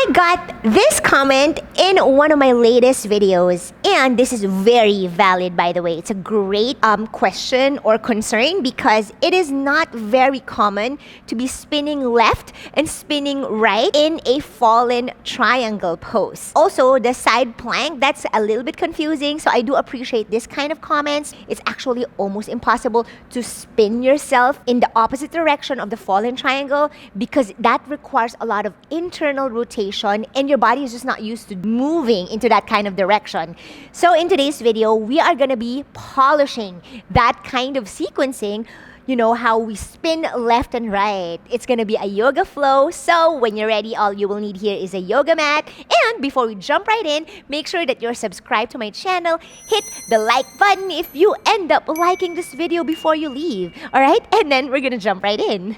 I got this comment in one of my latest videos, and this is very valid, by the way. It's a great question or concern because it is not very common to be spinning left and spinning right in a fallen triangle pose. Also, the side plank, that's a little bit confusing, so I do appreciate this kind of comments. It's actually almost impossible to spin yourself in the opposite direction of the fallen triangle because that requires a lot of internal rotation and your body is just not used to moving into that kind of direction. So in today's video, we are going to be polishing that kind of sequencing. You know how we spin left and right. It's going to be a yoga flow. So when you're ready, all you will need here is a yoga mat. And before we jump right in, make sure that you're subscribed to my channel. Hit the like button if you end up liking this video before you leave. All right? And then we're going to jump right in.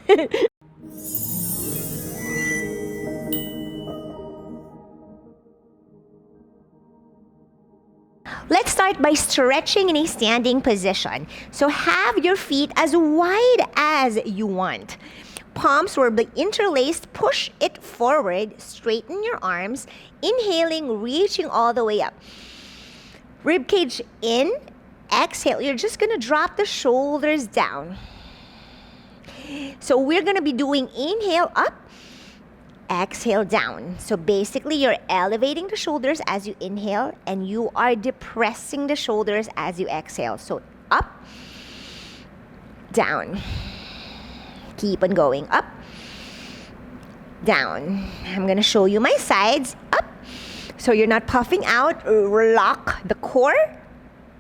Let's start by stretching in a standing position. So have your feet as wide as you want. Palms will be interlaced. Push it forward. Straighten your arms. Inhaling, reaching all the way up. Ribcage in. Exhale. You're just going to drop the shoulders down. So we're going to be doing inhale up. Exhale down. So basically, you're elevating the shoulders as you inhale and you are depressing the shoulders as you exhale. So up, down. Keep on going. Up, down. I'm going to show you my sides. Up. So you're not puffing out. Lock the core.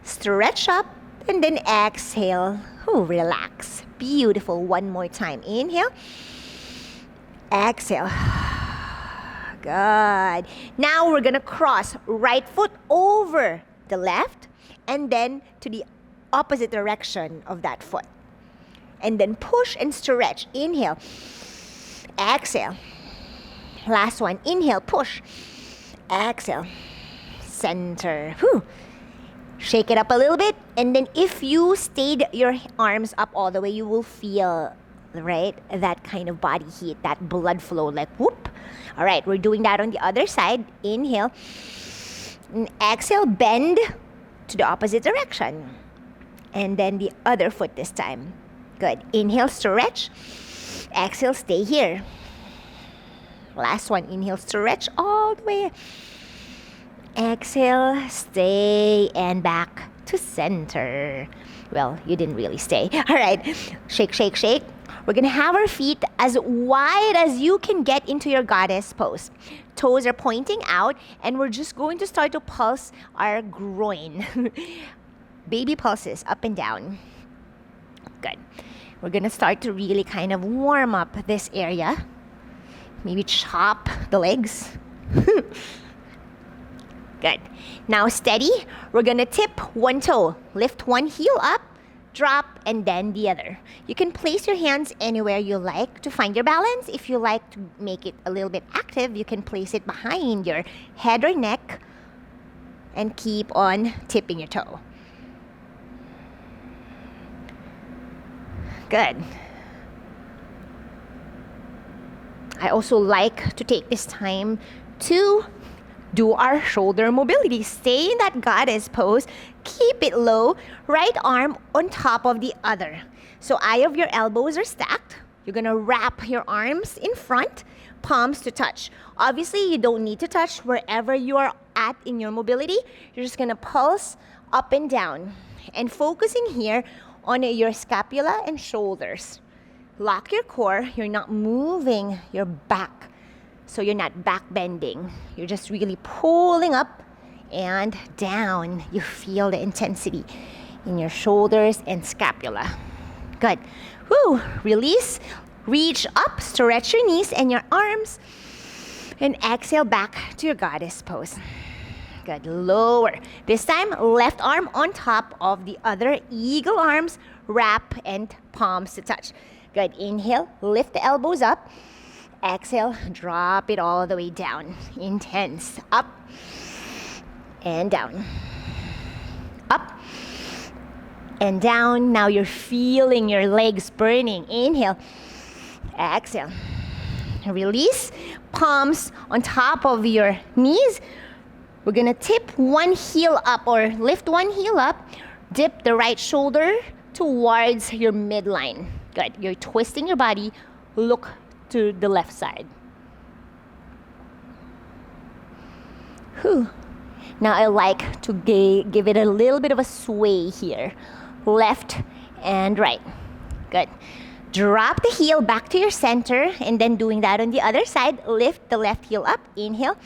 Stretch up. And then exhale. Ooh, relax. Beautiful. One more time. Inhale. Exhale. Good. Now we're going to cross right foot over the left and then to the opposite direction of that foot. And then push and stretch. Inhale. Exhale. Last one. Inhale. Push. Exhale. Center. Whew. Shake it up a little bit. And then if you stayed your arms up all the way, you will feel, right, that kind of body heat, that blood flow, like whoop. All right, we're doing that on the other side. Inhale. And exhale, bend to the opposite direction. And then the other foot this time. Good. Inhale, stretch. Exhale, stay here. Last one. Inhale, stretch all the way. Exhale, stay, and back to center. Well, you didn't really stay. All right. Shake, shake, shake. We're going to have our feet as wide as you can get into your goddess pose. Toes are pointing out, and we're just going to start to pulse our groin. Baby pulses up and down. Good. We're going to start to really kind of warm up this area. Maybe chop the legs. Good. Now steady. We're going to tip one toe. Lift one heel up. Drop, and then the other. You can place your hands anywhere you like to find your balance. If you like to make it a little bit active, you can place it behind your head or neck and keep on tipping your toe. Good. I also like to take this time to do our shoulder mobility. Stay in that goddess pose. Keep it low. Right arm on top of the other. So eye of your elbows are stacked. You're going to wrap your arms in front, palms to touch. Obviously, you don't need to touch wherever you are at in your mobility. You're just going to pulse up and down. And focusing here on your scapula and shoulders. Lock your core. You're not moving your back. So you're not back bending. You're just really pulling up and down. You feel the intensity in your shoulders and scapula. Good. Woo. Release. Reach up. Stretch your knees and your arms. And exhale back to your goddess pose. Good. Lower. This time, left arm on top of the other. Eagle arms. Wrap and palms to touch. Good. Inhale. Lift the elbows up. Exhale, drop it all the way down. Intense. Up and down. Up and down. Now you're feeling your legs burning. Inhale. Exhale. Release. palms on top of your knees. We're gonna tip one heel up or lift one heel up. Dip the right shoulder towards your midline. Good. You're twisting your body. Look to the left side. Whew. Now I like to give it a little bit of a sway here. Left and right. Good. Drop the heel back to your center and then doing that on the other side. Lift the left heel up. Inhale.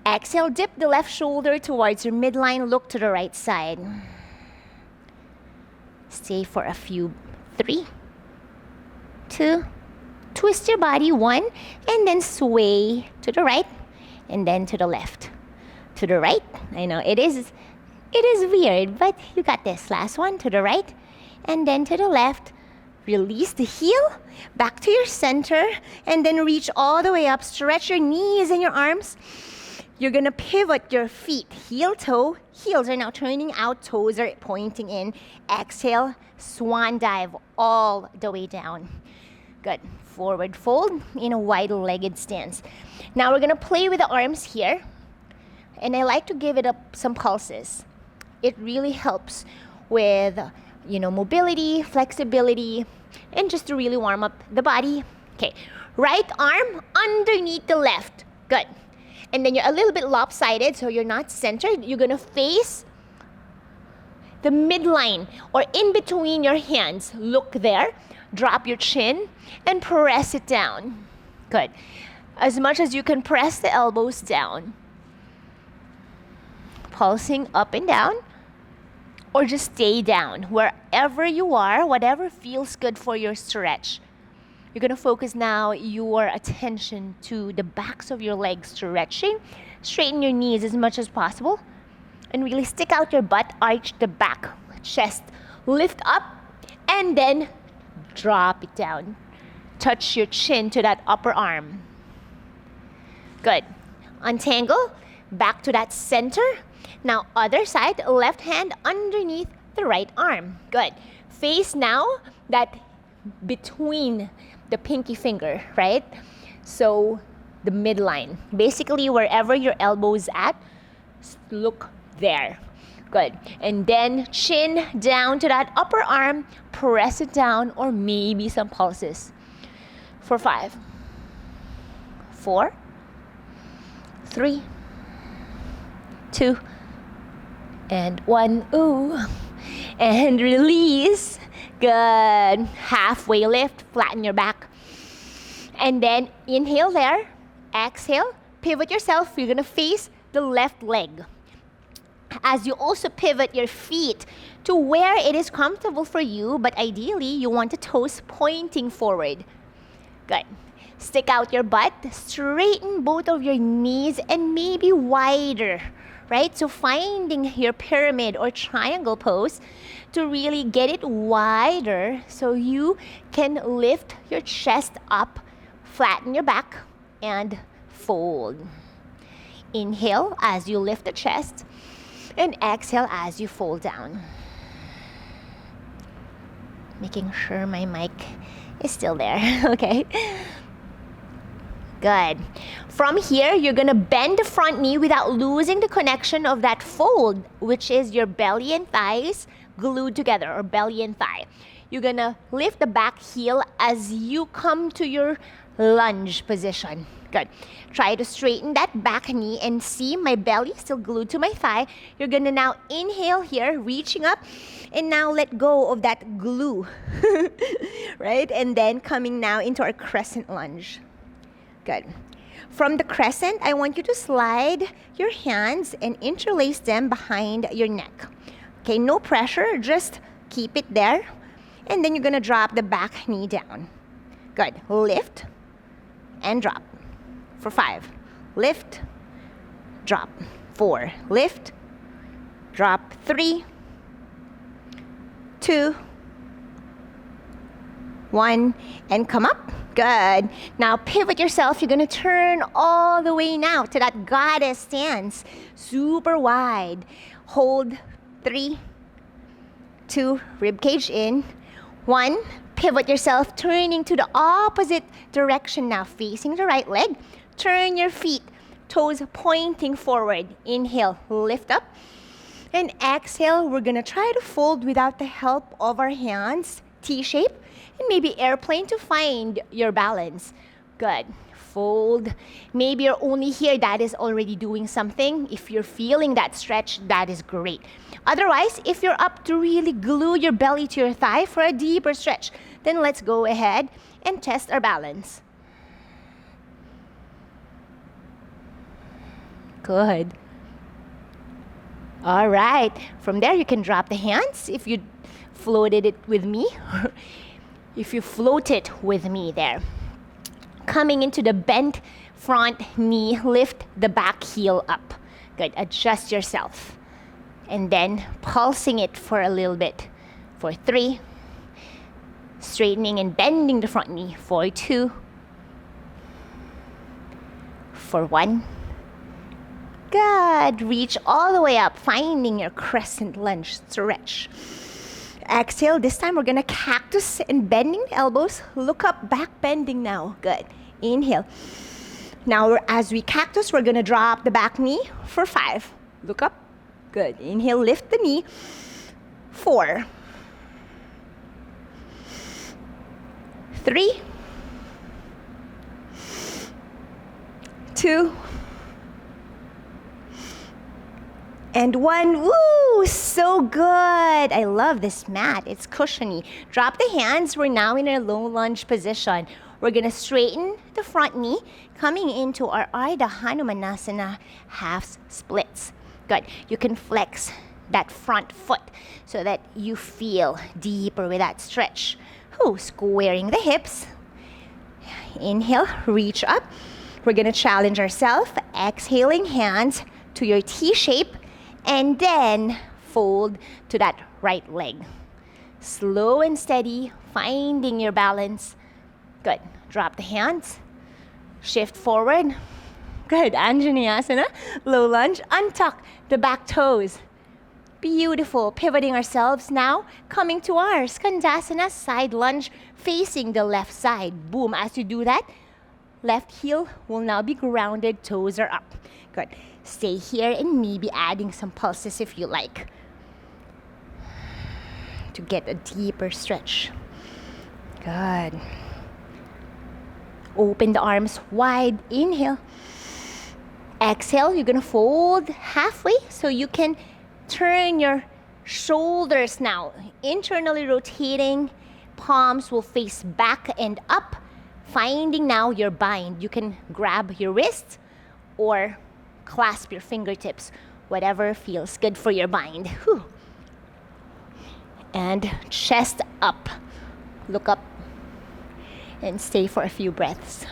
Exhale, dip the left shoulder towards your midline. Look to the right side. Stay for a few. 3, 2, twist your body. 1, and then sway to the right and then to the left. To the right. I know it is weird, but you got this. Last one, to the right and then to the left. Release the heel back to your center and then reach all the way up. Stretch your knees and your arms. You're gonna pivot your feet, heel, toe. Heels are now turning out, toes are pointing in. Exhale, swan dive all the way down. Good. Forward fold in a wide-legged stance. Now we're gonna play with the arms here. And I like to give it up some pulses. It really helps with, mobility, flexibility, and just to really warm up the body. Okay, right arm underneath the left. Good. And then you're a little bit lopsided, so you're not centered. You're gonna face the midline or in between your hands. Look there, drop your chin, and press it down. Good. As much as you can press the elbows down. Pulsing up and down, or just stay down. Wherever you are, whatever feels good for your stretch. You're gonna focus now your attention to the backs of your legs stretching. Straighten your knees as much as possible. And really stick out your butt, arch the back, chest. Lift up, and then drop it down. Touch your chin to that upper arm. Good. Untangle, back to that center. Now other side, left hand underneath the right arm. Good. Face now that between the pinky finger, right? So the midline. Basically wherever your elbow is at, look there. Good. And then chin down to that upper arm, press it down, or maybe some pulses. For 5, 4, 3, 2, and 1. Ooh. And release. Good. Halfway lift, flatten your back. And then inhale there. Exhale, pivot yourself. You're gonna face the left leg. As you also pivot your feet to where it is comfortable for you, but ideally you want the toes pointing forward. Good. Stick out your butt, straighten both of your knees, and maybe wider, right? So finding your pyramid or triangle pose to really get it wider so you can lift your chest up, flatten your back, and fold. Inhale as you lift the chest, and exhale as you fold down. Making sure my mic is still there, okay? Good. From here, you're gonna bend the front knee without losing the connection of that fold, which is your belly and thighs glued together, or belly and thigh. You're gonna lift the back heel as you come to your lunge position. Good. Try to straighten that back knee and see my belly still glued to my thigh. You're gonna now inhale here, reaching up, and now let go of that glue, right? And then coming now into our crescent lunge. Good. From the crescent, I want you to slide your hands and interlace them behind your neck. Okay, no pressure, just keep it there. And then you're gonna drop the back knee down. Good. Lift and drop. For 5. Lift, drop. 4. Lift, drop. 3, 2, 1, and come up. Good. Now pivot yourself. You're gonna turn all the way now to that goddess stance. Super wide. Hold. 3, 2, rib cage in. 1, pivot yourself, turning to the opposite direction now, facing the right leg. Turn your feet, toes pointing forward. Inhale, lift up. And exhale, we're gonna try to fold without the help of our hands. T-shape, and maybe airplane to find your balance. Good. Fold. Maybe you're only here, that is already doing something. If you're feeling that stretch, that is great. Otherwise, if you're up to really glue your belly to your thigh for a deeper stretch, then let's go ahead and test our balance. Good. All right. From there, you can drop the hands if you floated it with me. If you float it with me there. Coming into the bent front knee, lift the back heel up. Good, adjust yourself. And then pulsing it for a little bit. For 3. Straightening and bending the front knee. For 2. For 1. Good, reach all the way up, finding your crescent lunge stretch. Exhale, this time we're gonna cactus and bending the elbows. Look up, back bending now. Good. Inhale. Now as we cactus, we're gonna drop the back knee for 5. Look up. Good. Inhale, lift the knee. 4. 3. 2. And 1. Woo! So good. I love this mat. It's cushiony. Drop the hands. We're now in a low lunge position. We're going to straighten the front knee, coming into our Ardha Hanumanasana half splits. Good. You can flex that front foot so that you feel deeper with that stretch. Ooh, squaring the hips. Inhale, reach up. We're going to challenge ourselves. Exhaling, hands to your T shape. And then fold to that right leg. Slow and steady, finding your balance. Good. Drop the hands. Shift forward. Good. Anjaneyasana. Low lunge. Untuck the back toes. Beautiful. Pivoting ourselves now. Coming to our skandasana side lunge, facing the left side. Boom. As you do that, left heel will now be grounded. Toes are up. Good. Stay here and maybe adding some pulses if you like to get a deeper stretch. Good. Open the arms wide. Inhale. Exhale. You're gonna fold halfway so you can turn your shoulders now. Internally rotating. Palms will face back and up. Finding now your bind. You can grab your wrists or clasp your fingertips, whatever feels good for your bind. Whew. And chest up. Look up and stay for a few breaths.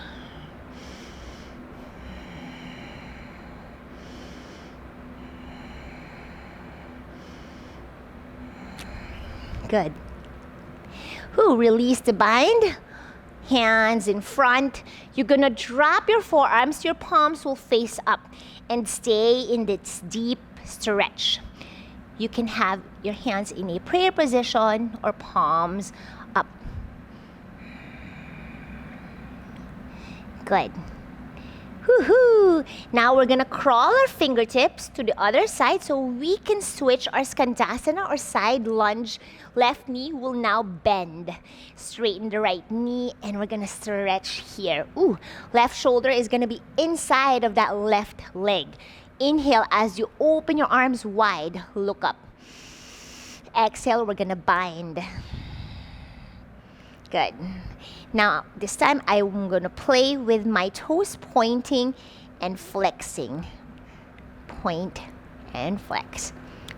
Good. Whew. Release the bind. Hands in front. You're gonna drop your forearms. Your palms will face up and stay in this deep stretch. You can have your hands in a prayer position or palms up. Good. Woohoo! Now we're gonna crawl our fingertips to the other side so we can switch our skandasana or side lunge. Left knee will now bend. Straighten the right knee and we're gonna stretch here. Ooh, left shoulder is gonna be inside of that left leg. Inhale as you open your arms wide, look up. Exhale, we're gonna bind. Good. Now, this time I'm gonna play with my toes pointing and flexing. Point and flex.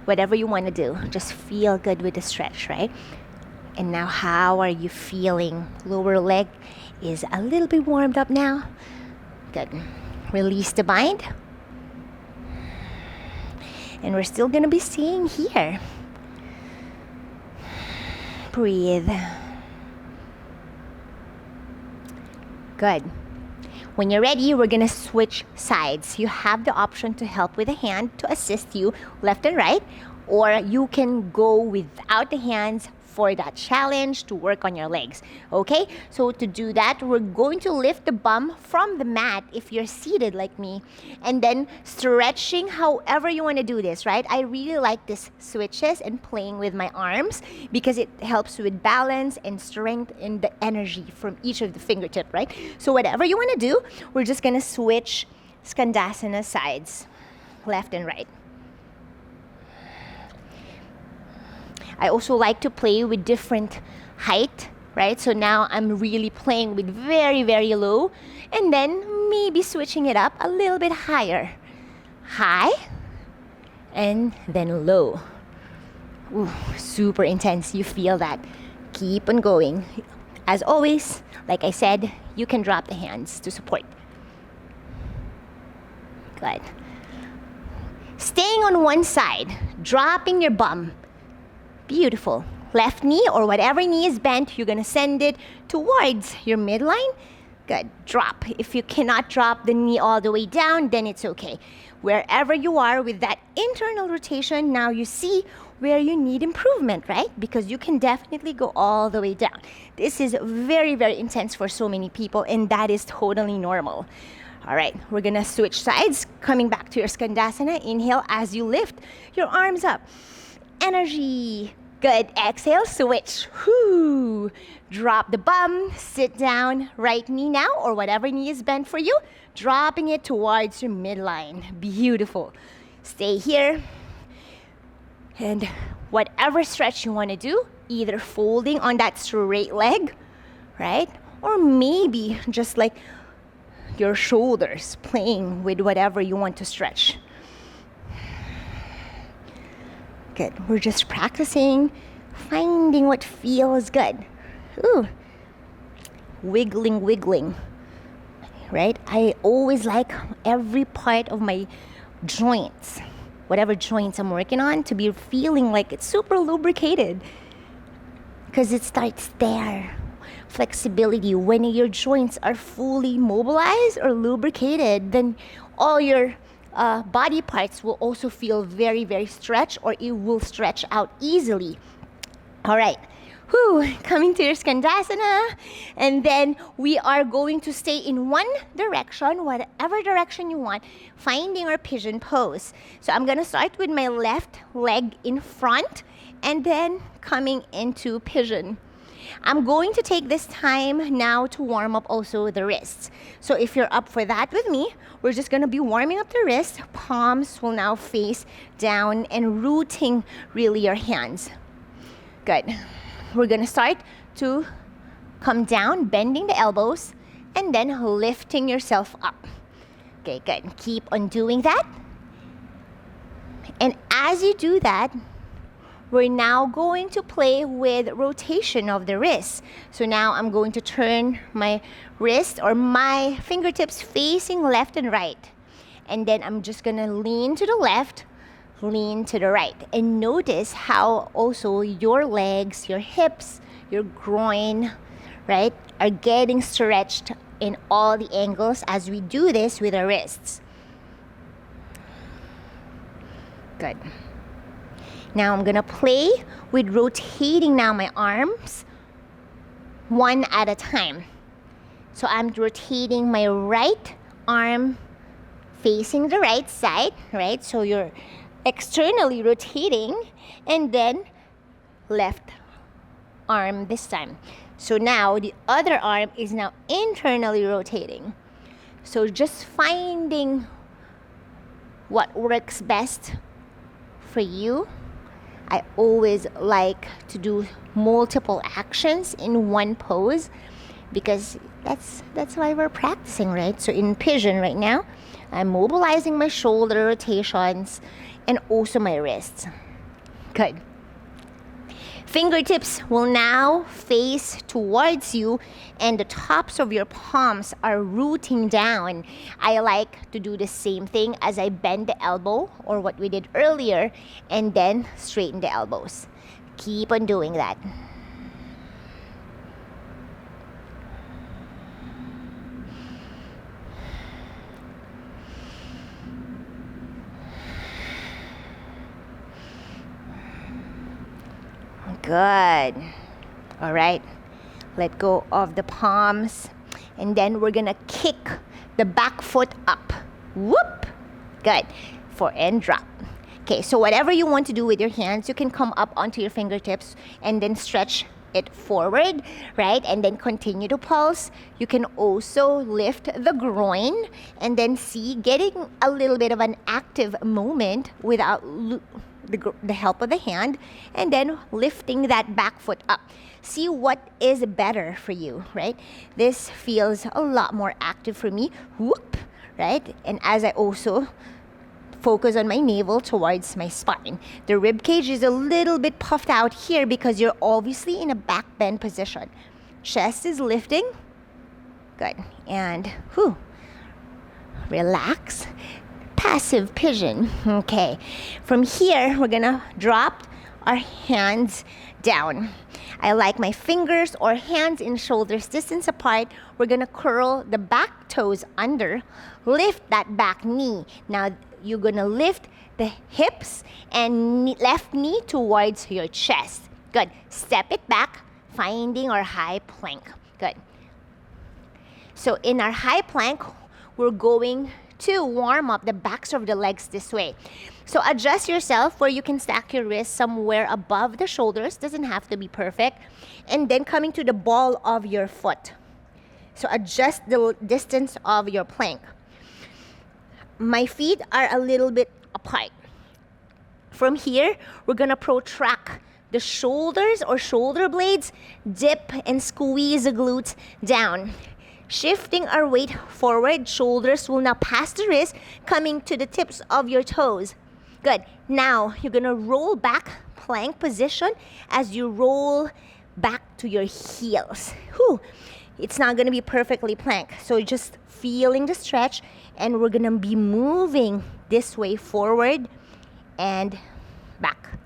Whatever you wanna do, just feel good with the stretch, right? And now how are you feeling? Lower leg is a little bit warmed up now. Good. Release the bind. And we're still gonna be staying here. Breathe. Good. When you're ready, we're gonna switch sides. You have the option to help with a hand to assist you left and right, or you can go without the hands for that challenge to work on your legs. Okay, so to do that, we're going to lift the bum from the mat if you're seated like me, and then stretching however you want to do this, right? I really like this switches and playing with my arms because it helps with balance and strength and the energy from each of the fingertip, right? So whatever you want to do, we're just going to switch skandasana sides, left and right. I also like to play with different height, right? So now I'm really playing with very, very low, and then maybe switching it up a little bit higher. High, and then low. Ooh, super intense. You feel that. Keep on going. As always, like I said, you can drop the hands to support. Good. Staying on one side, dropping your bum. Beautiful. Left knee or whatever knee is bent, you're gonna send it towards your midline. Good. Drop. If you cannot drop the knee all the way down, then it's okay. Wherever you are with that internal rotation, now you see where you need improvement, right? Because you can definitely go all the way down. This is very, very intense for so many people, and that is totally normal. All right, we're gonna switch sides, coming back to your skandasana. Inhale as you lift your arms up. Energy. Good. Exhale, switch. Whoo. Drop the bum, sit down, right knee now, or whatever knee is bent for you, dropping it towards your midline. Beautiful. Stay here. And whatever stretch you want to do, either folding on that straight leg, right? Or maybe just like your shoulders, playing with whatever you want to stretch. Good. We're just practicing, finding what feels good. Ooh. Wiggling. Right? I always like every part of my joints, whatever joints I'm working on, to be feeling like it's super lubricated. Because it starts there. Flexibility. When your joints are fully mobilized or lubricated, then all your body parts will also feel very, very stretched, or it will stretch out easily. All right. Whew, coming to your skandasana, and then we are going to stay in one direction, whatever direction you want, finding our pigeon pose. So I'm gonna start with my left leg in front, and then coming into pigeon. I'm going to take this time now to warm up also the wrists. So if you're up for that with me, we're just gonna be warming up the wrists. Palms will now face down and rooting really your hands. Good. We're gonna start to come down, bending the elbows, and then lifting yourself up. Okay, good. Keep on doing that. And as you do that, we're now going to play with rotation of the wrists. So now I'm going to turn my wrist or my fingertips facing left and right. And then I'm just gonna lean to the left, lean to the right. And notice how also your legs, your hips, your groin, right, are getting stretched in all the angles as we do this with our wrists. Good. Now I'm gonna play with rotating now my arms one at a time. So I'm rotating my right arm facing the right side, right? So you're externally rotating, and then left arm this time. So now the other arm is now internally rotating. So just finding what works best for you. I always like to do multiple actions in one pose because that's why we're practicing, right? So in pigeon right now, I'm mobilizing my shoulder rotations and also my wrists. Good. Fingertips will now face towards you, and the tops of your palms are rooting down. I like to do the same thing as I bend the elbow, or what we did earlier, and then straighten the elbows. Keep on doing that. Good. All right. Let go of the palms. And then we're gonna kick the back foot up. Whoop. Good. And drop. Okay, so whatever you want to do with your hands, you can come up onto your fingertips and then stretch it forward, right? And then continue to pulse. You can also lift the groin and then see getting a little bit of an active movement without the help of the hand, and then lifting that back foot up. See what is better for you, right? This feels a lot more active for me. Whoop, right? And as I also focus on my navel towards my spine. The rib cage is a little bit puffed out here because you're obviously in a back bend position. Chest is lifting. Good. And relax. Passive pigeon. Okay. From here, we're gonna drop our hands down. I like my fingers or hands in shoulders distance apart. We're gonna curl the back toes under. Lift that back knee. Now, you're gonna lift the hips and left knee towards your chest. Good. Step it back, finding our high plank. Good. So in our high plank, we're going to warm up the backs of the legs this way. So adjust yourself where you can stack your wrists somewhere above the shoulders. Doesn't have to be perfect. And then coming to the ball of your foot. So adjust the distance of your plank. My feet are a little bit apart. From here, we're gonna protract the shoulders or shoulder blades, dip and squeeze the glutes down. Shifting our weight forward, shoulders will now pass the wrist, coming to the tips of your toes. Good. Now, you're gonna roll back, plank position, as you roll back to your heels. It's not gonna be perfectly plank, so just feeling the stretch, and we're gonna be moving this way forward and back.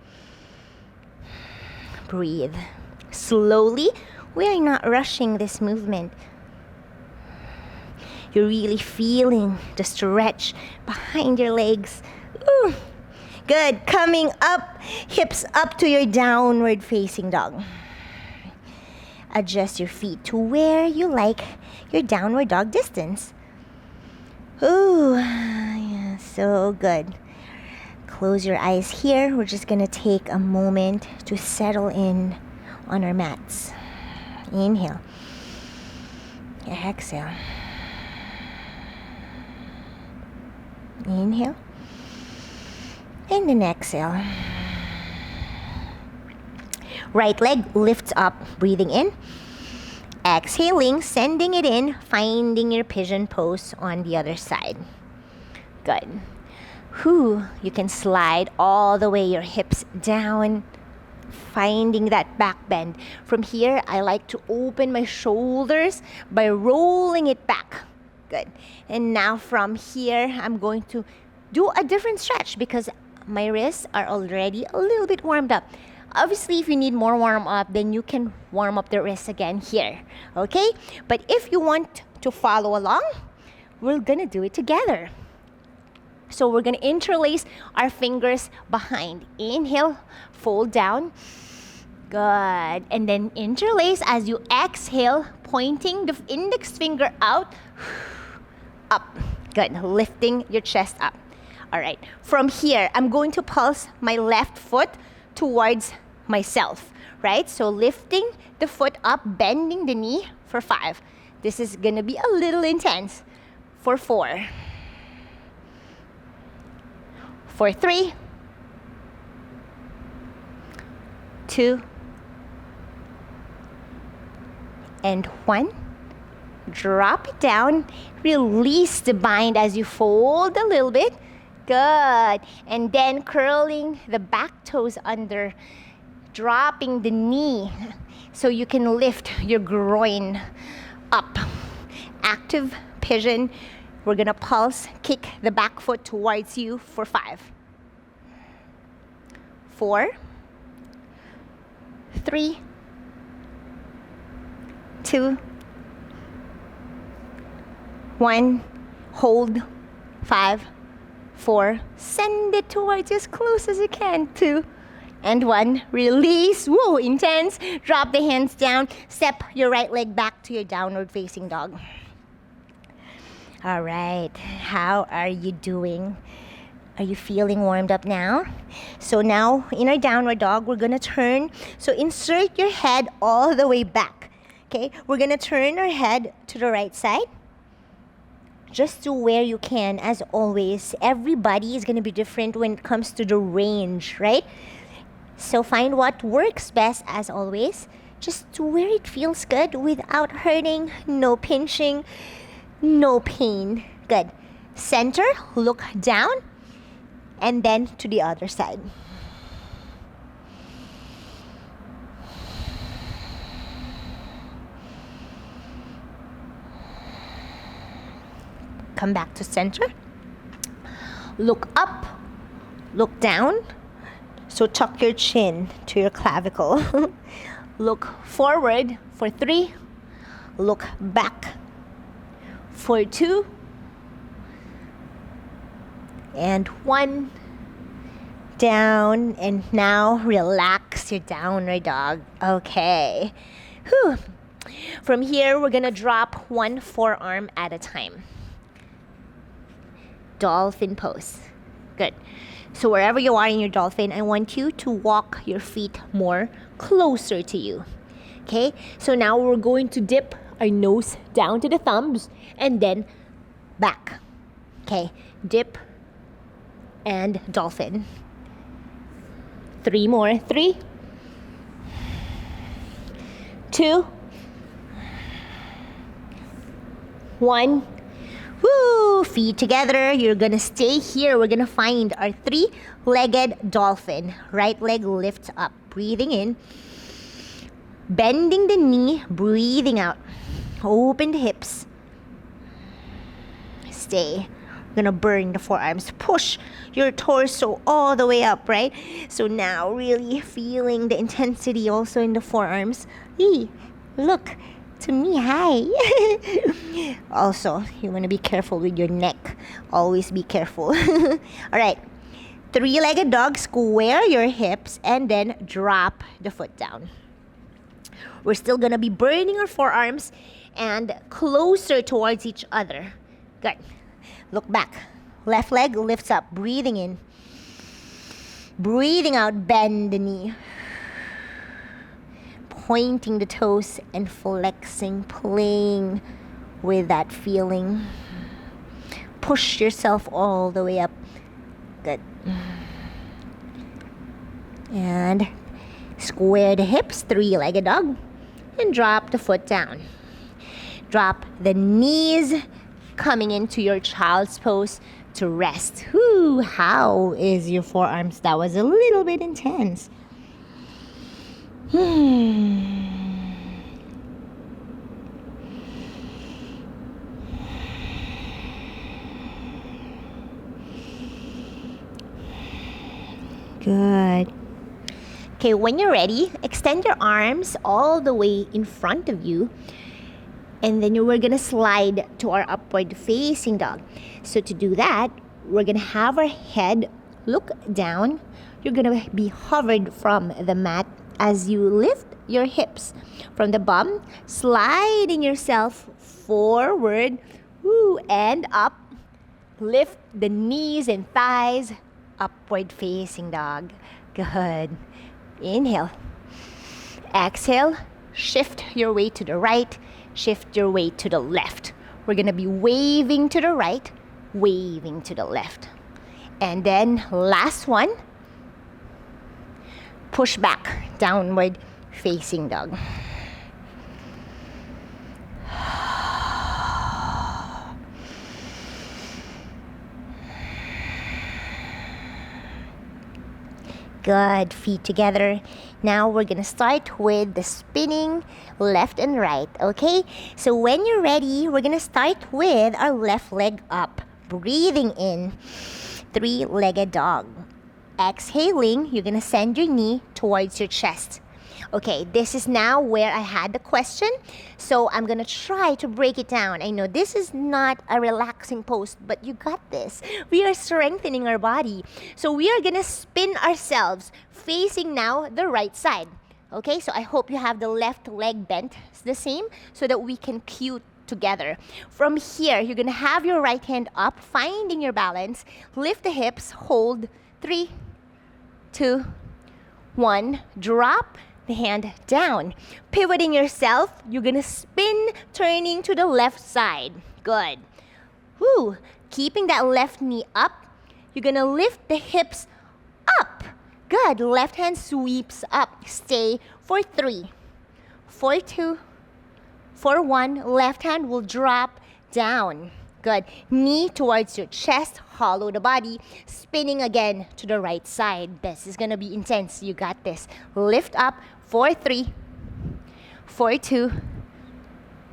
Breathe. Slowly. We are not rushing this movement. You're really feeling the stretch behind your legs. Ooh. Good. Coming up, hips up to your downward facing dog. Adjust your feet to where you like your downward dog distance. Ooh, yeah, so good. Close your eyes here. We're just gonna take a moment to settle in on our mats. Inhale. Exhale. Inhale. And then exhale. Right leg lifts up, breathing in. Exhaling, sending it in, finding your pigeon pose on the other side. Good. You can slide all the way your hips down, finding that back bend. From here, I like to open my shoulders by rolling it back. Good. And now from here, I'm going to do a different stretch because my wrists are already a little bit warmed up. Obviously, if you need more warm up, then you can warm up the wrists again here, okay? But if you want to follow along, we're gonna do it together. So we're gonna interlace our fingers behind. Inhale, fold down. Good. And then interlace as you exhale, pointing the index finger out, up. Good. Lifting your chest up. All right. From here, I'm going to pulse my left foot towards myself, right? So lifting the foot up, bending the knee for 5. This is gonna be a little intense. For 4. For 3. 2. And 1. Drop it down. Release the bind as you fold a little bit. Good. And then curling the back toes under, dropping the knee so you can lift your groin up. Active pigeon. We're gonna pulse, kick the back foot towards you for 5. 4. 3. 2. 1. Hold. 5. 4. Send it towards you as close as you can. 2. and 1. Release. Woo, intense. Drop the hands down. Step your right leg back to your downward facing dog. All right, how are you doing? Are you feeling warmed up now? So now in our downward dog, we're gonna turn. So insert your head all the way back. Okay, we're gonna turn our head to the right side. Just to where you can, as always. Everybody is gonna be different when it comes to the range, right? So find what works best, as always. Just to where it feels good without hurting, no pinching, no pain. Good. Center, look down, and then to the other side. Come back to center. Look up, look down. So tuck your chin to your clavicle. Look forward for 3. Look back for 2. And 1. Down. And now relax your downward dog. Okay. Whew. From here, we're gonna drop 1 forearm at a time. Dolphin pose. Good. So wherever you are in your dolphin, I want you to walk your feet more closer to you. Okay? So now we're going to dip our nose down to the thumbs and then back. Okay? Dip and dolphin. 3 more. 3, 2, 1. Woo! Feet together. You're gonna stay here. We're gonna find our 3-legged dolphin. Right leg lifts up. Breathing in. Bending the knee. Breathing out. Open the hips. Stay. We're gonna burn the forearms. Push your torso all the way up, right? So now really feeling the intensity also in the forearms. Hey, look. To me, hi. Also, you want to be careful with your neck. Always be careful. All right. 3-legged dog, square your hips and then drop the foot down. We're still going to be burning our forearms and closer towards each other. Good. Look back. Left leg lifts up. Breathing in. Breathing out. Bend the knee. Pointing the toes and flexing, playing with that feeling. Push yourself all the way up. Good. And square the hips, 3-legged dog, and drop the foot down. Drop the knees, coming into your child's pose to rest. Whoo, how is your forearms? That was a little bit intense. Good. Okay, when you're ready, extend your arms all the way in front of you. And then we're gonna slide to our upward facing dog. So to do that, we're gonna have our head look down. You're gonna be hovered from the mat as you lift your hips from the bum, sliding yourself forward, woo, and up. Lift the knees and thighs, upward facing dog. Good. Inhale. Exhale. Shift your weight to the right. Shift your weight to the left. We're gonna be waving to the right, waving to the left. And then last one. Push back, downward facing dog. Good, feet together. Now we're gonna start with the spinning left and right, okay? So when you're ready, we're gonna start with our left leg up. Breathing in, 3-legged dog. Exhaling, you're gonna send your knee towards your chest. Okay, this is now where I had the question. So I'm gonna try to break it down. I know this is not a relaxing pose, but you got this. We are strengthening our body. So we are gonna spin ourselves facing now the right side. Okay, so I hope you have the left leg bent the same so that we can cue together. From here, you're gonna have your right hand up, finding your balance. Lift the hips, hold. 3, 2, 1. Drop the hand down. Pivoting yourself, you're gonna spin, turning to the left side. Good. Woo. Keeping that left knee up, you're gonna lift the hips up. Good. Left hand sweeps up. Stay for 3, for 2, for 1. Left hand will drop down. Good. Knee towards your chest, hollow the body, spinning again to the right side. This is gonna be intense. You got this. Lift up for 3, for 2,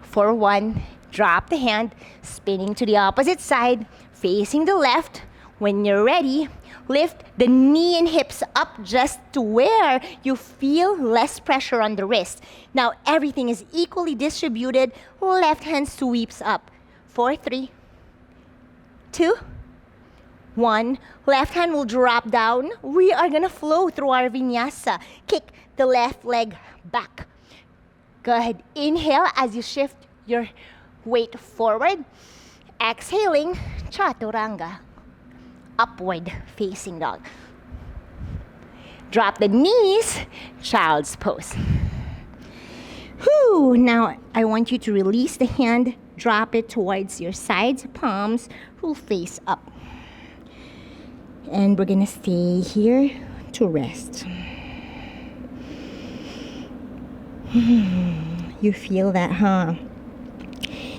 for 1. Drop the hand, spinning to the opposite side, facing the left. When you're ready, lift the knee and hips up just to where you feel less pressure on the wrist. Now everything is equally distributed. Left hand sweeps up. 4, 3, 2, 1. Left hand will drop down. We are gonna flow through our vinyasa. Kick the left leg back. Go ahead. Inhale as you shift your weight forward. Exhaling, chaturanga. Upward facing dog. Drop the knees, child's pose. Whew. Now I want you to release the hand, drop it towards your sides, palms will face up. And we're gonna stay here to rest. You feel that, huh?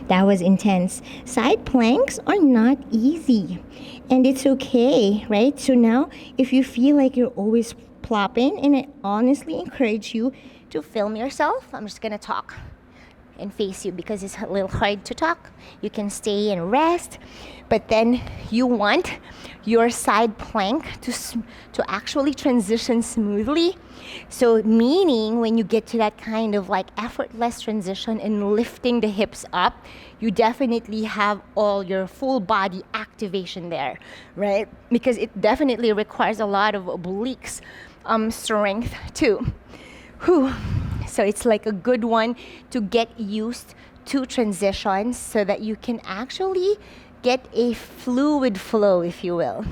That was intense. Side planks are not easy. And it's okay, right? So now, if you feel like you're always plopping, and I honestly encourage you to film yourself. I'm just gonna talk and face you because it's a little hard to talk. You can stay and rest, but then you want your side plank to actually transition smoothly. So meaning when you get to that kind of like effortless transition and lifting the hips up, you definitely have all your full body activation there, right? Because it definitely requires a lot of obliques strength too. Whew. So it's like a good one to get used to transitions so that you can actually get a fluid flow, if you will.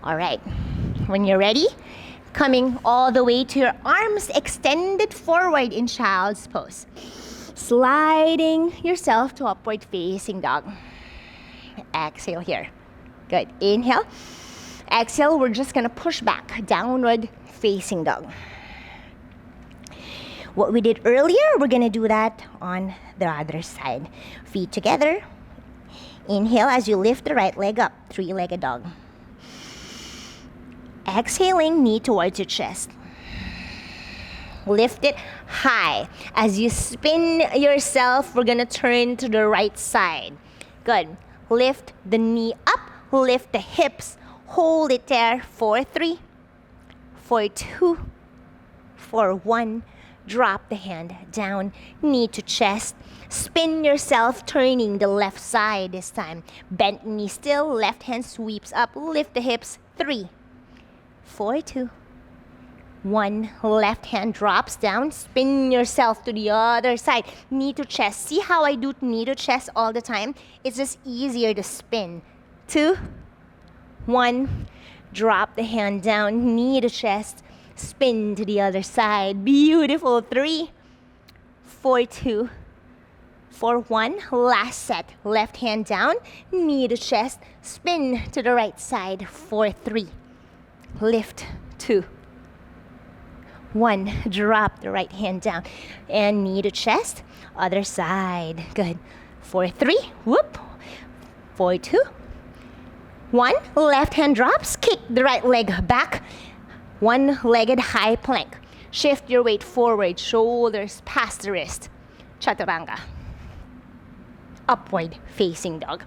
All right, when you're ready, coming all the way to your arms extended forward in child's pose. Sliding yourself to upward facing dog. Exhale here. Good. Inhale. Exhale, we're just gonna push back, downward facing dog. What we did earlier, we're gonna do that on the other side. Feet together. Inhale as you lift the right leg up, three-legged dog. Exhaling, knee towards your chest. Lift it high. As you spin yourself, we're gonna turn to the right side. Good. Lift the knee up, lift the hips, hold it there for 3, for 2, for 1. Drop the hand down, knee to chest. Spin yourself, turning the left side this time. Bent knee still, left hand sweeps up, lift the hips. 3, 4, 2, 1. Left hand drops down, spin yourself to the other side. Knee to chest. See how I do knee to chest all the time? It's just easier to spin. 2, 1. Drop the hand down, knee to chest. Spin to the other side. Beautiful. 3, 4, 2, for 1. Last set. Left hand down, knee to chest. Spin to the right side for 3. Lift. 2, 1. Drop the right hand down and knee to chest. Other side. Good. For 3. Whoop. For 2, 1. Left hand drops. Kick the right leg back. One-legged high plank. Shift your weight forward, shoulders past the wrist. Chaturanga. Upward facing dog.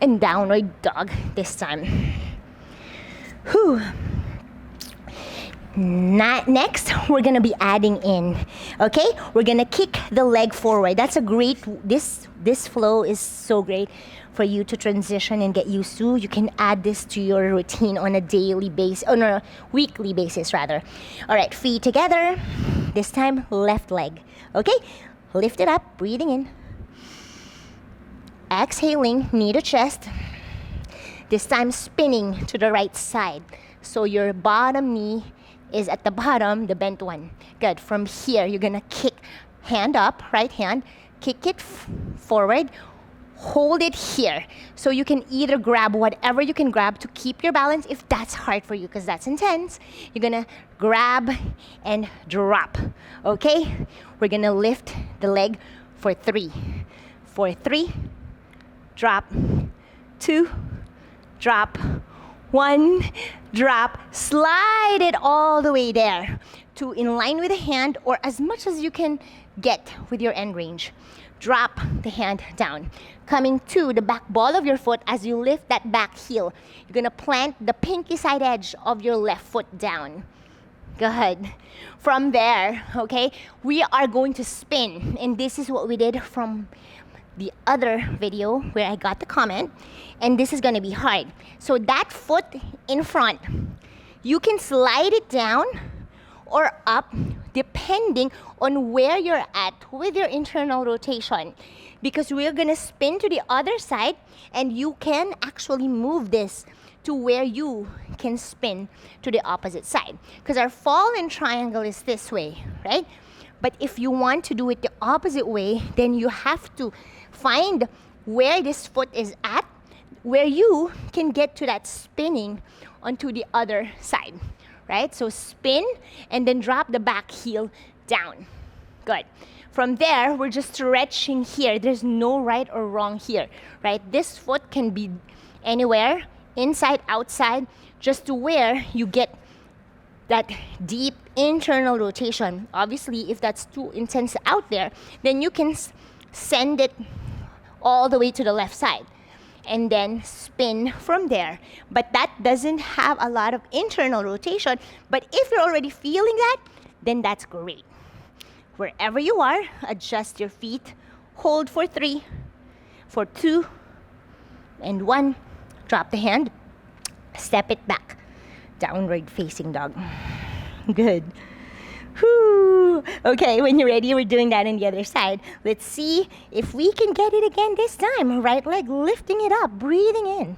And downward dog this time. Whew. Next, we're gonna be adding in, okay? We're gonna kick the leg forward. That's a great, this flow is so great for you to transition and get used to. You can add this to your routine on a daily basis, on a weekly basis rather. All right, feet together. This time, left leg, okay? Lift it up, breathing in. Exhaling, knee to chest. This time, spinning to the right side. So your bottom knee is at the bottom, the bent one. Good. From here, you're gonna kick hand up, right hand, kick it forward, hold it here. So you can either grab whatever you can grab to keep your balance if that's hard for you, because that's intense. You're gonna grab and drop, okay? We're gonna lift the leg for 3. For 3, drop, 2, drop, 1, drop, slide it all the way there to in line with the hand or as much as you can get with your end range. Drop the hand down. Coming to the back ball of your foot as you lift that back heel. You're gonna plant the pinky side edge of your left foot down. Good. From there, okay, we are going to spin. And this is what we did from the other video where I got the comment, and this is gonna be hard. So that foot in front, you can slide it down or up depending on where you're at with your internal rotation, because we're gonna spin to the other side and you can actually move this to where you can spin to the opposite side, because our fallen triangle is this way, right? But if you want to do it the opposite way, then you have to find where this foot is at, where you can get to that spinning onto the other side, right? So spin and then drop the back heel down. Good. From there, we're just stretching here. There's no right or wrong here, right? This foot can be anywhere, inside, outside, just to where you get that deep internal rotation. Obviously, if that's too intense out there, then you can send it all the way to the left side and then spin from there. But that doesn't have a lot of internal rotation. But if you're already feeling that, then that's great. Wherever you are, adjust your feet. Hold for 3, for 2, and 1. Drop the hand. Step it back. Downward facing dog. Good. Whew. Okay, when you're ready, we're doing that on the other side. Let's see if we can get it again this time. Right leg lifting it up, breathing in.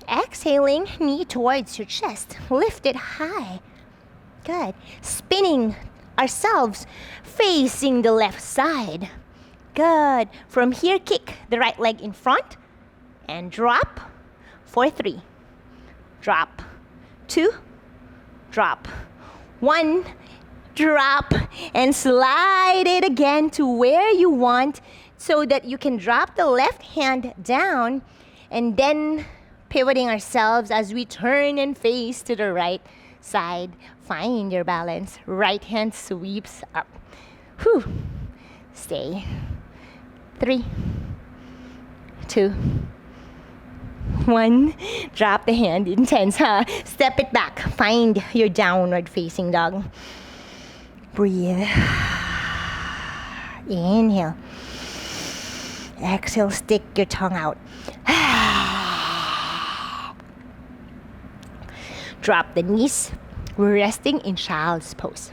Exhaling, knee towards your chest. Lift it high. Good. Spinning ourselves, facing the left side. Good. From here, kick the right leg in front and drop for 3. Drop. 2. Drop. 1. Drop and slide it again to where you want so that you can drop the left hand down and then pivoting ourselves as we turn and face to the right side. Find your balance. Right hand sweeps up. Whew. Stay. 3, 2, 1. Drop the hand. Intense, huh? Step it back. Find your downward facing dog. Breathe. Inhale. Exhale, stick your tongue out. Drop the knees. We're resting in child's pose.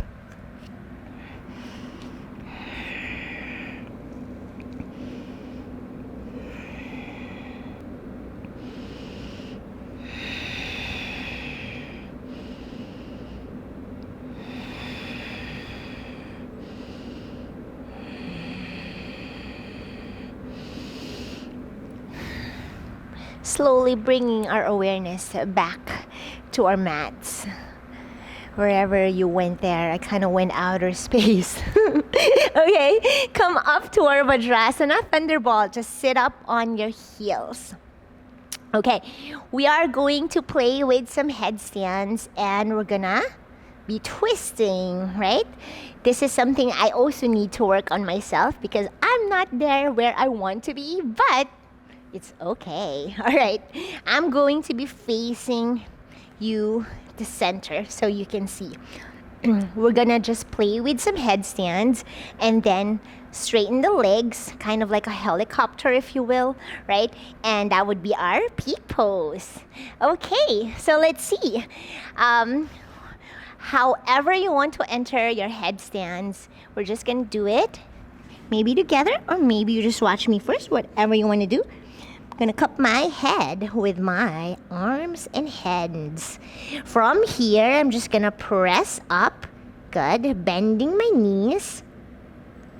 Slowly bringing our awareness back to our mats. Wherever you went there, I kind of went outer space. Okay, come up to our Vajrasana, Thunderbolt. Just sit up on your heels. Okay, we are going to play with some headstands and we're gonna be twisting, right? This is something I also need to work on myself because I'm not there where I want to be, but it's okay. All right, I'm going to be facing you the center so you can see. We're gonna just play with some headstands and then straighten the legs, kind of like a helicopter, if you will, right? And that would be our peak pose. Okay, so let's see. However you want to enter your headstands, we're just gonna do it maybe together, or maybe you just watch me first, whatever you want to do. I'm gonna cup my head with my arms and hands. From here, I'm just gonna press up. Good. Bending my knees.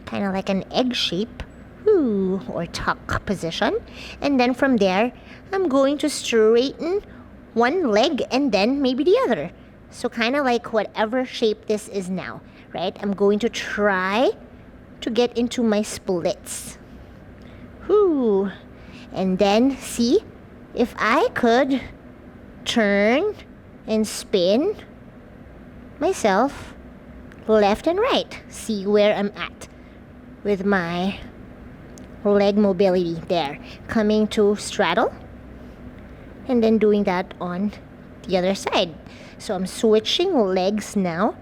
Kind of like an egg shape. Ooh, or tuck position. And then from there, I'm going to straighten one leg and then maybe the other. So kind of like whatever shape this is now, right? I'm going to try to get into my splits. Ooh. And then see if I could turn and spin myself left and right. See where I'm at with my leg mobility there. Coming to straddle and then doing that on the other side. So I'm switching legs now.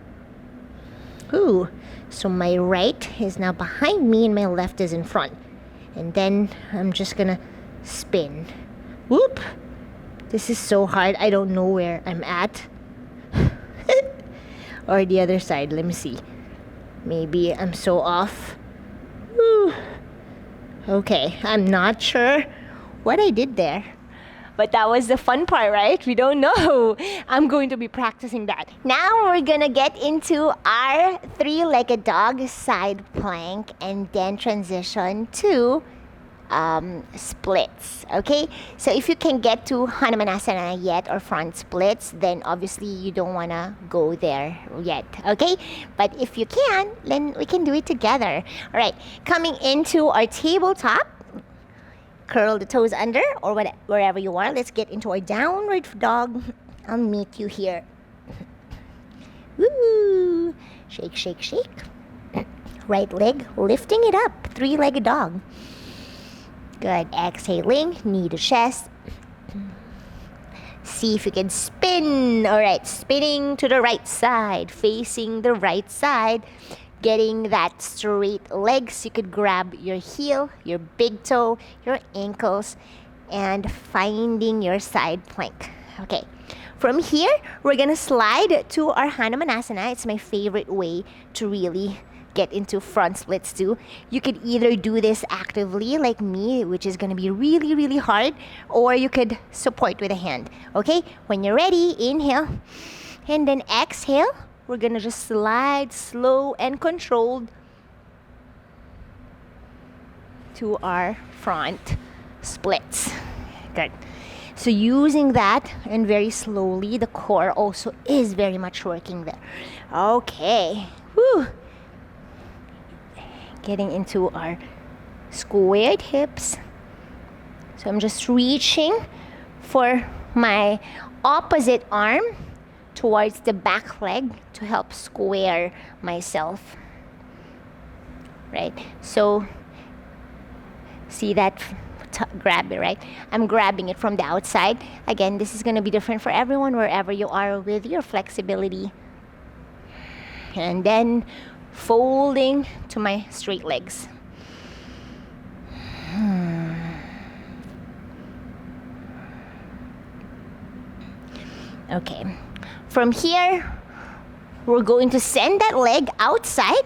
Ooh. So my right is now behind me and my left is in front. And then I'm just gonna spin. Whoop! This is so hard. I don't know where I'm at. Or the other side. Let me see. Maybe I'm so off. Woo. Okay, I'm not sure what I did there. But that was the fun part, right? We don't know. I'm going to be practicing that. Now we're gonna get into our three-legged dog side plank and then transition to splits. Okay, so if you can get to Hanumanasana yet or front splits, then obviously you don't want to go there yet. Okay, but if you can, then we can do it together. All right, coming into our tabletop, curl the toes under or wherever you are. Let's get into our downward dog. I'll meet you here. Woo! Shake, shake, shake. Right leg lifting it up, three-legged dog. Good. Exhaling, knee to chest. See if you can spin. All right, spinning to the right side, facing the right side, getting that straight legs. You could grab your heel, your big toe, your ankles, and finding your side plank. Okay. From here, we're gonna slide to our Hanumanasana. It's my favorite way to really get into front splits too. You could either do this actively like me, which is going to be really, really hard, or you could support with a hand. Okay, when you're ready, inhale and then exhale. We're going to just slide slow and controlled to our front splits. Good. So using that and very slowly, the core also is very much working there. Okay. Whew. Getting into our squared hips. So I'm just reaching for my opposite arm towards the back leg to help square myself. Right? So see that grab it, right? I'm grabbing it from the outside. Again, this is going to be different for everyone wherever you are with your flexibility. And then folding to my straight legs. Okay. From here, we're going to send that leg outside.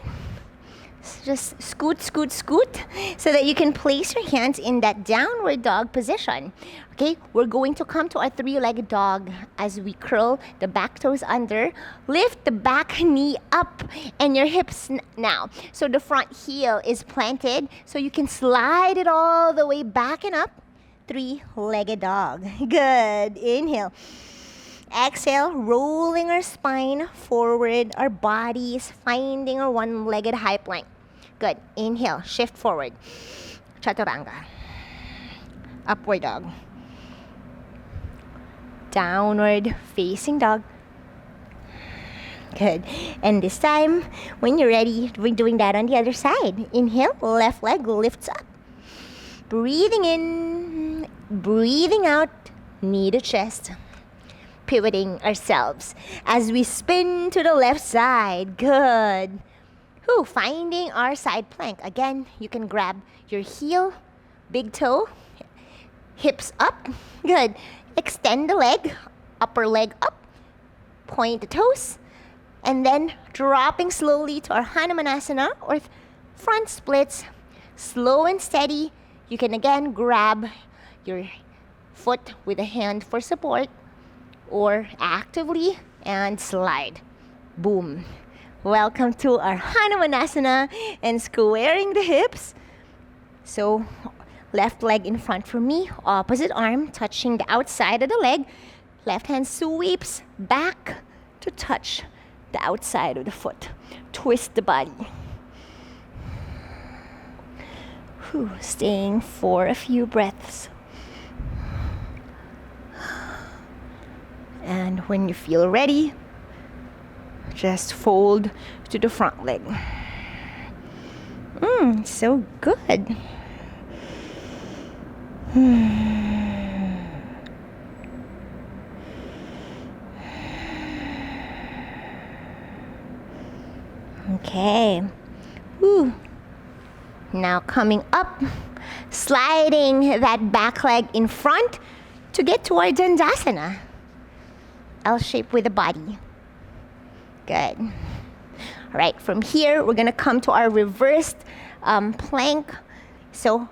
Just scoot, scoot, scoot, so that you can place your hands in that downward dog position. Okay, we're going to come to our three-legged dog as we curl the back toes under, lift the back knee up and your hips now. So the front heel is planted, so you can slide it all the way back and up. Three-legged dog. Good. Inhale. Exhale, rolling our spine forward, our bodies finding our one-legged high plank. Good. Inhale, shift forward. Chaturanga. Upward dog. Downward facing dog. Good. And this time, when you're ready, we're doing that on the other side. Inhale, left leg lifts up. Breathing in, breathing out, knee to chest. pivoting ourselves as we spin to the left side. Good. Whew, finding our side plank. Again, you can grab your heel, big toe, hips up. Good. Extend the leg, upper leg up, point the toes, and then dropping slowly to our Hanumanasana or front splits. Slow and steady. You can again grab your foot with a hand for support or actively and slide. Boom. Welcome to our Hanumanasana and squaring the hips. So left leg in front for me, opposite arm touching the outside of the leg. Left hand sweeps back to touch the outside of the foot. Twist the body. Whew, staying for a few breaths. And when you feel ready, just fold to the front leg. So good. Okay. Woo. Now coming up, sliding that back leg in front to get to our Dandasana. L shape with the body. Good. All right, from here, we're gonna come to our reversed plank. So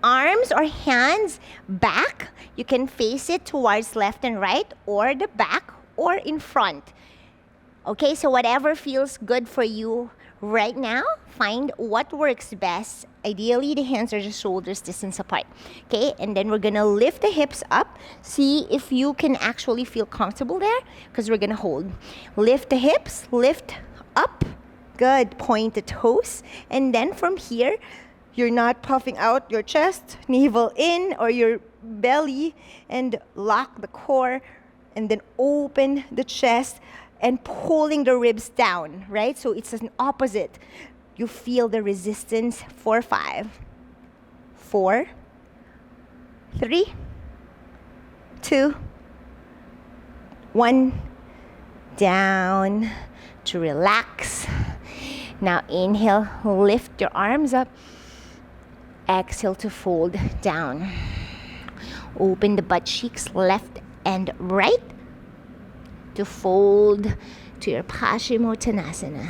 arms or hands back. You can face it towards left and right or the back or in front. Okay, so whatever feels good for you right now, find what works best. Ideally, the hands are just shoulders distance apart. Okay, and then we're gonna lift the hips up. See if you can actually feel comfortable there, because we're gonna hold. Lift the hips, lift up. Good, point the toes. And then from here, you're not puffing out your chest, navel in, or your belly, and lock the core, and then open the chest and pulling the ribs down, right? So it's an opposite. You feel the resistance for 5, 4, 3, 2, 1, down to relax. Now inhale, lift your arms up. Exhale to fold down. Open the butt cheeks left and right to fold to your Paschimottanasana.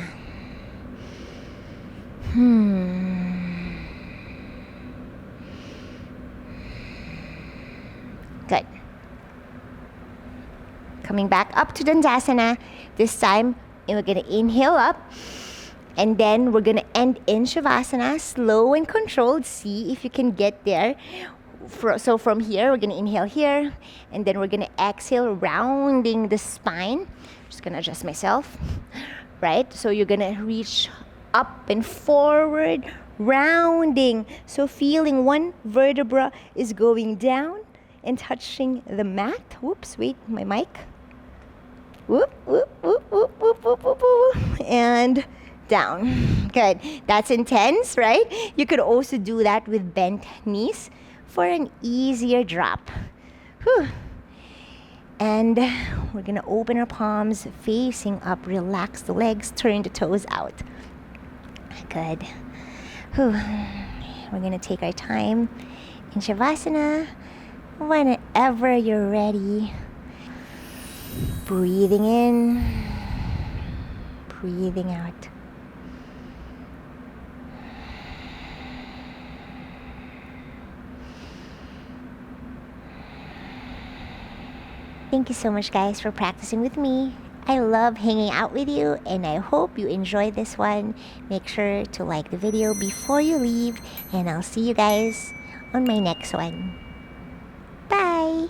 Good. Coming back up to Dandasana. This time, we're going to inhale up. And then we're going to end in Shavasana, slow and controlled. See if you can get there. So from here, we're going to inhale here. And then we're going to exhale, rounding the spine. Just going to adjust myself. Right? So you're going to reach up and forward, rounding. So feeling one vertebra is going down and touching the mat. Whoops, wait, my mic. Whoop, whoop, whoop, whoop, whoop, whoop, whoop, whoop. And down. Good. That's intense, right? You could also do that with bent knees for an easier drop. Whew. And we're going to open our palms, facing up, relax the legs, turn the toes out. Good. Whew. We're going to take our time in Shavasana whenever you're ready. Breathing in, breathing out. Thank you so much, guys, for practicing with me. I love hanging out with you, and I hope you enjoyed this one. Make sure to like the video before you leave, and I'll see you guys on my next one. Bye!